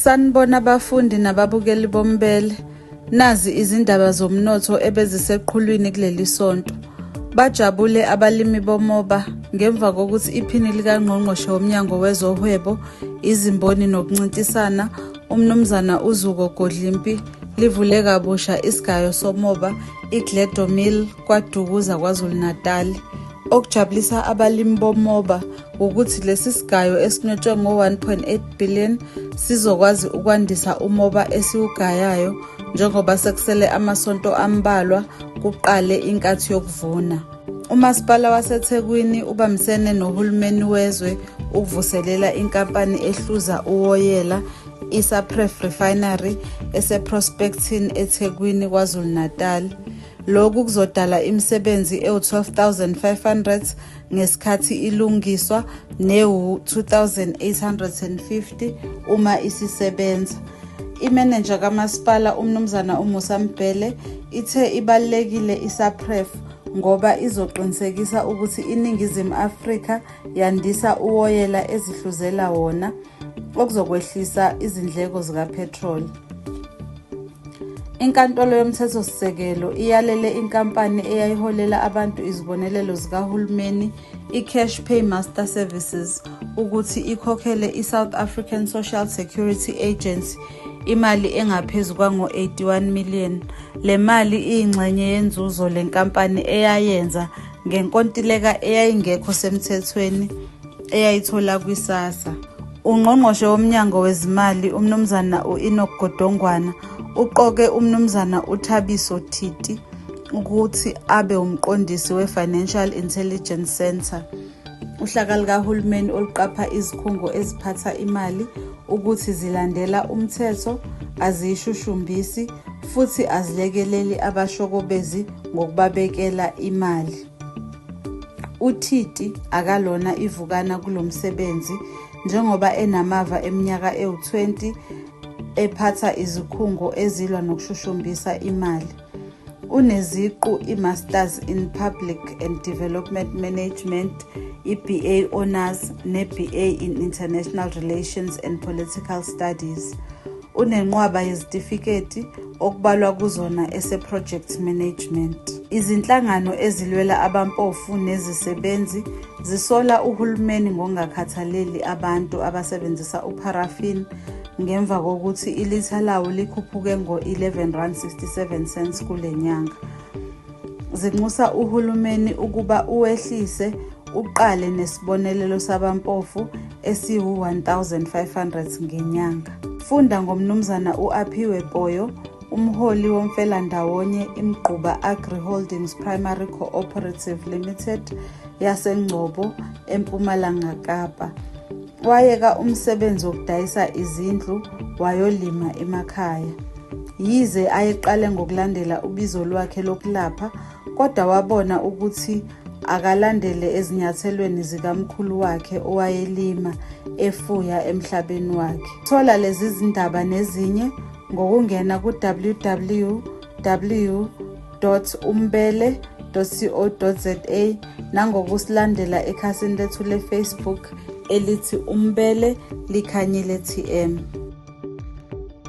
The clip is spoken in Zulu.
Sanibona abafundi nababukeli bombele, nazi izindaba zomnotho ebeziseqhulwini kuleli sonto. Bajabule abalimi bomoba ngemva kokuthi iphini likaNgqongqoshe woMnyango wezoHwebo, Izimboni nokuncintisana, uMnumzana uZuko Godlimpi livule kabusha isigayo somoba iGledo Mill kwaDukuza KwaZulu-Natal. Okujabulisa abalimi bomoba ukuthi lesi sigayo esinwetshwe ngo-1.8 billion sizokwazi ukwandisa umoba esiwugayayo njengoba sekusele amasonto ambalwa kuqale inkathi yokuvuna. Umasipala waseThekwini ubambisene nohulumeni wezwe ukuvuselela inkampani ehluza uwoyela iSapref Refinery eseProspecting eThekwini KwaZulu-Natal. Lokhu kuzodala imisebenzi ewu-12,500 ngesikhathi ilungiswa newu-2,850 uma isisebenza. Imeneja kamasipala uMnumzana uMusa Mbele ithe ibalulekile iSapref ngoba izoqinisekisa ukuthi iNingizimu Afrika yandisa uwoyela ezihluzela wona okuzokwehlisa izindleko zikaphethroli. Inkantolo yomthethosisekelo iyalele inkampani eyayiholela abantu izibonelelo zikahulumeni iCash Paymaster Services ukuthi ikhokhele iSouth African Social Security Agency imali engaphezu kwango-81 million. Le mali iyingxenye yenzuzo lenkampani eyayenza ngenkontileka eyayingekho semthethweni eyayithola kwiSASSA. UNgqongqoshe woMnyango Wezimali uMnumzana u-Enoch Godongwana uqoke uMnumzana uThabiso Titi ukuthi abe umqondisi we-Financial Intelligence Center, uhlaka likahulumeni oluqapha izikhungo eziphatha imali ukuthi zilandela umthetho, aziyishushumbisi futhi azilekeleli abashokobezi ngokubabekela imali. UTiti akalona ivukana kulomsebenzi njengoba enamava eminyaka ewu-20 ephatha izikhungo ezilwa nokushushumbisa imali. Uneziqu i-Masters in Public and Development Management, i-BA Honours ne-BA in International Relations and Political Studies. Unenqwaba yezitifiketi okubalwa kuzona ese-Project Management. Izinhlangano ezilwela abampofu nezisebenzi zisola uhulumeni ngokungakhathaleli abantu abasebenzisa uparaffin ngemva kokuthi ilitha lawo likhuphuke ngo-11.67 kule nyanga. Zinxusa uhulumeni ukuba uwehlise uqale nesibonelelo sabampofu esiwu-1,500 ngenyanga. Funda ngomnumzana u-Aphiwe Poyo, umholi womfelandawonye iMgquba Agri Holdings Primary Cooperative Limited yaseNgcobo eMpumalanga Kapa. Wayeka umsebenzi wokudayisa izindlu wayolima emakhaya. Yize ayeqale ngokulandela ubizo lwakhe lokulapha, kodwa wabona ukuthi akalandele ezinyathelweni zikamkhulu wakhe owayelima efuya emhlabeni wakhe. Thola lezi zindaba nezinye ngokungena ku-www.umbele.co.za nangokusilandela ekhasini lethu leFacebook elithi Umbele Likhanyile TM.